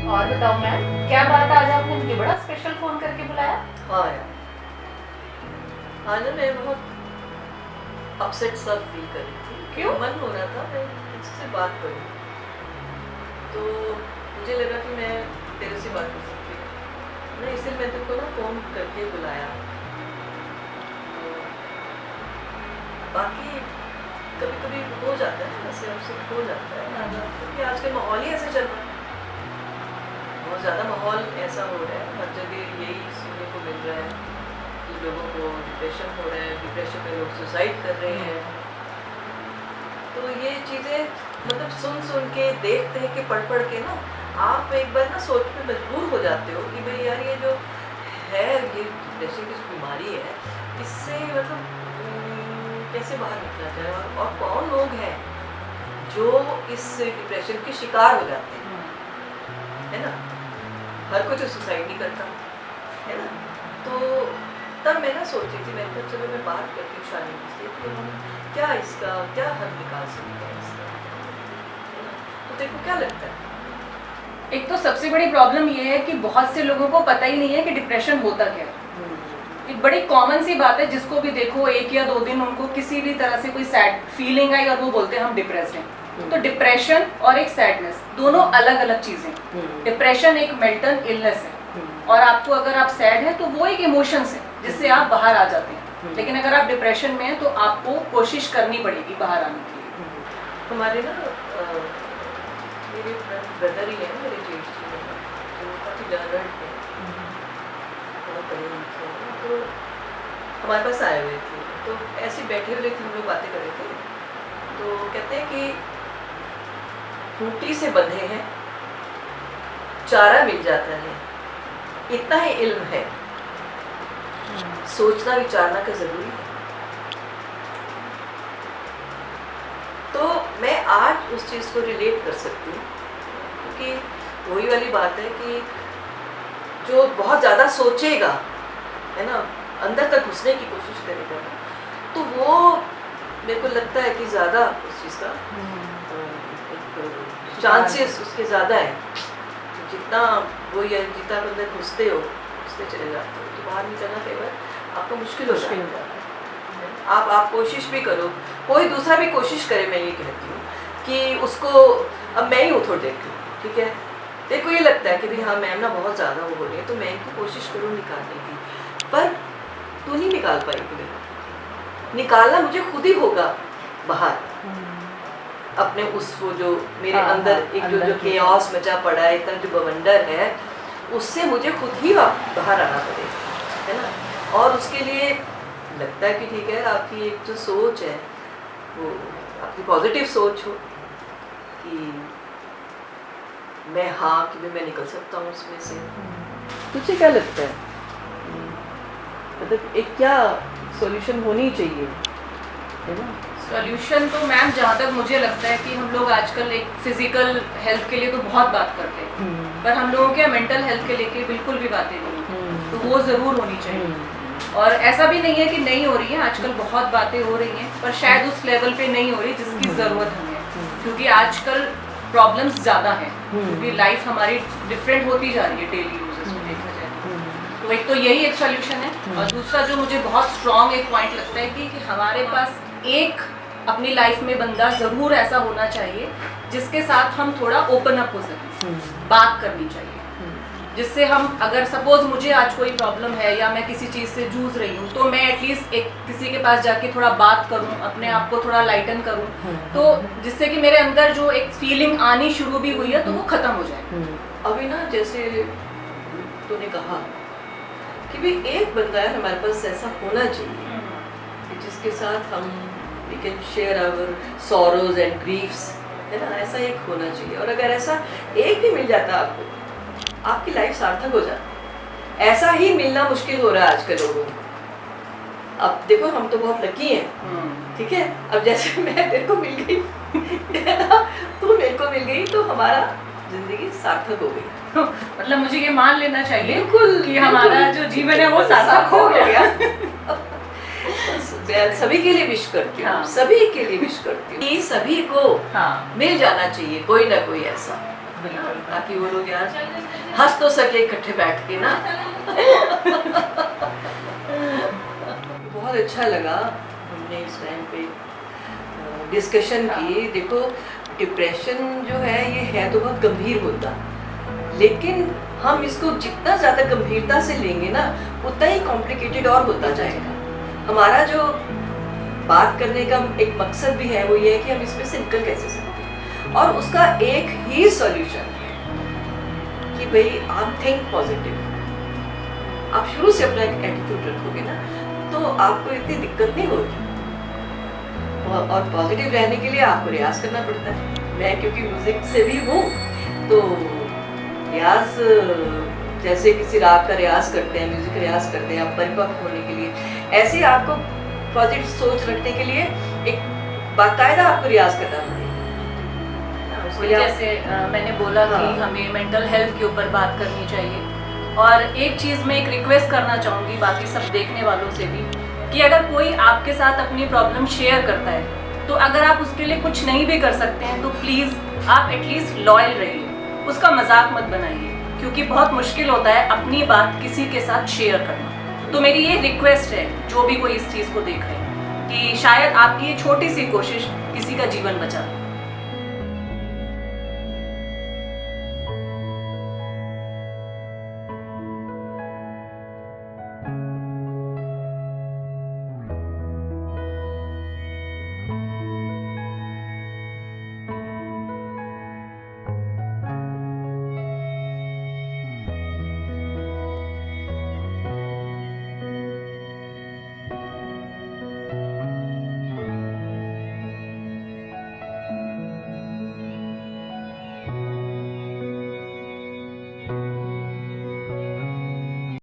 और बताओ मैम, क्या बात आज आपने मुझे बड़ा स्पेशल फोन करके बुलाया? हाँ यार, हाँ ना, मैं बहुत अपसेट सा फील कर रही थी। क्यों? मन हो रहा था मैं तुझसे बात करूं, तो मुझे लगा कि मैं तेरे से बात कर सकती हूँ ना, इसलिए मैं तुमको ना फ़ोन करके बुलाया। तो बाकी कभी कभी हो जाता है, ऐसे अपसेट हो जाता है क्योंकि आजकल माहौल ही ऐसे चल रहा है। बहुत ज़्यादा माहौल ऐसा हो रहा है, हर जगह यही सुनने को मिल रहा है कि लोगों को डिप्रेशन हो रहा है, डिप्रेशन में लोग सुसाइड कर रहे हैं। तो ये चीज़ें मतलब सुन सुन के, देख देख के, पढ़ पढ़ के ना, आप एक बार ना सोच पे मजबूर हो जाते हो कि भाई यार, ये जो है, ये डिप्रेशन की जो बीमारी है, इससे मतलब कैसे बाहर निकला जाए, और कौन लोग हैं जो इस डिप्रेशन के शिकार हो जाते हैं, है ना। हर कोई तो सुसाइड नहीं करता, है ना। तो तब मैं ना सोची थी, मैंने कहा चलो मैं बात करती हूँ शालिनी से कि हम क्या क्या हल निकाल सकते हैं इसका, है ना। तो तेरे को क्या लगता है? एक तो सबसे बड़ी प्रॉब्लम ये है कि बहुत से लोगों को पता ही नहीं है कि डिप्रेशन होता क्या है। एक बड़ी कॉमन सी बात है, जिसको भी देखो एक या दो दिन उनको किसी भी तरह से कोई सैड फीलिंग आई और वो बोलते हैं हम डिप्रेस्ड हैं। तो डिप्रेशन और एक सैडनेस दोनों अलग अलग चीजें। डिप्रेशन एक मेंटल इलनेस है, और आपको अगर आप सैड हैं तो वो एक इमोशंस है जिससे आप बाहर आ जाते हैं। लेकिन अगर आप डिप्रेशन में हैं तो आपको कोशिश करनी पड़ेगी बाहर आने के लिए। हमारे ना मेरे ब्रदर ही हैं, मेरे जेठ जी हैं, तो काफ़ी लर्नड हैं, बहुत पढ़े लिखे हैं। तो हमारे पास आए हुए थे, तो ऐसे बैठे हुए थे, हम लोग बातें कर रहे थे। तो कहते हैं कि खूंटी से बंधे हैं, चारा मिल जाता है, इतना ही इल्म है, सोचना विचारना का जरूरी है। तो मैं आज उस चीज़ को रिलेट कर सकती हूँ, क्योंकि वही वाली बात है कि जो बहुत ज़्यादा सोचेगा, है ना, अंदर तक घुसने की कोशिश करेगा, तो वो मेरे को लगता है कि ज़्यादा उस चीज़ का चांसेस उसके ज़्यादा है। जितना वो या जितना अंदर घुसते हो, घुसते चले जाते हो, तो बाहर निकलना कई बार आपको मुश्किल हो जाता है। आप कोशिश भी करो, कोई दूसरा भी कोशिश करे, मैं ये कहती हूँ कि उसको, अब मैं ही हूँ थोड़ी देर की, ठीक है, तेरे को ये लगता है कि भाई हाँ मैम ना बहुत ज़्यादा वो हो रही है, तो मैं इनको कोशिश करूँ निकालने की, पर तू नहीं निकाल पाएगी। निकालना मुझे खुद ही होगा बाहर, अपने उस वो जो मेरे अंदर एक जो केओस मचा पड़ा है, इतना जो बवंडर है, उससे मुझे खुद ही बाहर आना पड़ेगा, है ना। और उसके लिए लगता है कि ठीक है, आपकी एक जो सोच है वो आपकी पॉजिटिव सोच हो कि मैं, हाँ, कि मैं निकल सकता हूँ उसमें से। तुझे क्या लगता है, मतलब एक क्या सॉल्यूशन होनी चाहिए, है ना। सॉल्यूशन तो मैम, जहाँ तक मुझे लगता है कि हम लोग आजकल एक फिजिकल हेल्थ के लिए तो बहुत बात करते हैं, पर हम लोगों के मेंटल हेल्थ के लेके बिल्कुल भी बातें नहीं, तो वो ज़रूर होनी चाहिए। और ऐसा भी नहीं है कि नहीं हो रही है, आजकल बहुत बातें हो रही हैं, पर शायद उस लेवल पे नहीं हो रही जिसकी ज़रूरत हमें है, क्योंकि आजकल प्रॉब्लम्स ज़्यादा हैं, क्योंकि लाइफ हमारी डिफरेंट होती जा रही है डेली यूजेस में देखा जाए। तो एक तो यही एक सोल्यूशन है, और दूसरा जो मुझे बहुत स्ट्रॉन्ग एक पॉइंट लगता है कि हमारे पास एक अपनी लाइफ में बंदा ज़रूर ऐसा होना चाहिए जिसके साथ हम थोड़ा ओपन अप हो सकें, बात करनी चाहिए, जिससे हम, अगर सपोज मुझे आज कोई प्रॉब्लम है या मैं किसी चीज़ से जूझ रही हूँ, तो मैं एटलीस्ट एक किसी के पास जाके थोड़ा बात करूँ, अपने आप को थोड़ा लाइटन करूँ, तो जिससे कि मेरे अंदर जो एक फीलिंग आनी शुरू भी हुई है तो वो ख़त्म हो जाए। अभी ना जैसे तूने कहा कि भी एक बंदा है हमारे पास ऐसा होना चाहिए जिसके साथ हम we can share our sorrows and griefs, है ना, ऐसा एक होना चाहिए। और अगर ऐसा एक भी मिल जाता आपको, आपकी लाइफ सार्थक हो जाती। ऐसा ही मिलना मुश्किल हो रहा है आजकल लोगों को। अब देखो, हम तो बहुत लकी हैं, ठीक है, अब जैसे मैं तेरे को मिल गई, तू मेरे को मिल गई, तो हमारा जिंदगी सार्थक हो गई। मतलब मुझे ये मान लेना चाहिए बिल्कुल कि हमारा जो जीवन है वो सार्थक हो गया। सभी के लिए विश करती हूँ, हाँ। सभी के लिए विश करती हूँ कि सभी को मिल जाना चाहिए कोई ना कोई ऐसा, बिल्कुल, ताकि वो लोग यार हंस तो सके इकट्ठे बैठ के ना। बहुत अच्छा लगा, हमने इस टाइम पे डिस्कशन की। देखो डिप्रेशन जो है ये है तो बहुत गंभीर होता, लेकिन हम इसको जितना ज़्यादा गंभीरता से लेंगे ना उतना ही कॉम्प्लिकेटेड और होता जाएगा। हमारा जो बात करने का एक मकसद भी है वो ये है कि हम इसमें से निकल कैसे सकते हैं, और उसका एक ही सॉल्यूशन है कि भाई आप थिंक पॉजिटिव। आप शुरू से अपना एक एटीट्यूड रखोगे ना तो आपको इतनी दिक्कत नहीं होगी। और पॉजिटिव रहने के लिए आपको रियाज करना पड़ता है। मैं क्योंकि म्यूजिक से भी हूँ तो रियाज, जैसे किसी राग का रियाज करते हैं, म्यूजिक का रियाज करते हैं आप परिपक्व होने के लिए, ऐसे ही आपको पॉजिटिव सोच रखने के लिए एक बाकायदा आपको रियाज करना पड़ेगा। जैसे मैंने बोला कि हमें मेंटल हेल्थ के ऊपर बात करनी चाहिए। और एक चीज़ मैं एक रिक्वेस्ट करना चाहूँगी बाकी सब देखने वालों से भी, कि अगर कोई आपके साथ अपनी प्रॉब्लम शेयर करता है तो अगर आप उसके लिए कुछ नहीं भी कर सकते हैं तो प्लीज़ आप एटलीस्ट लॉयल रहिए, उसका मजाक मत बनाइए, क्योंकि बहुत मुश्किल होता है अपनी बात किसी के साथ शेयर करना। तो मेरी ये रिक्वेस्ट है जो भी कोई इस चीज़ को देख रहे हैं कि शायद आपकी ये छोटी सी कोशिश किसी का जीवन बचा दे।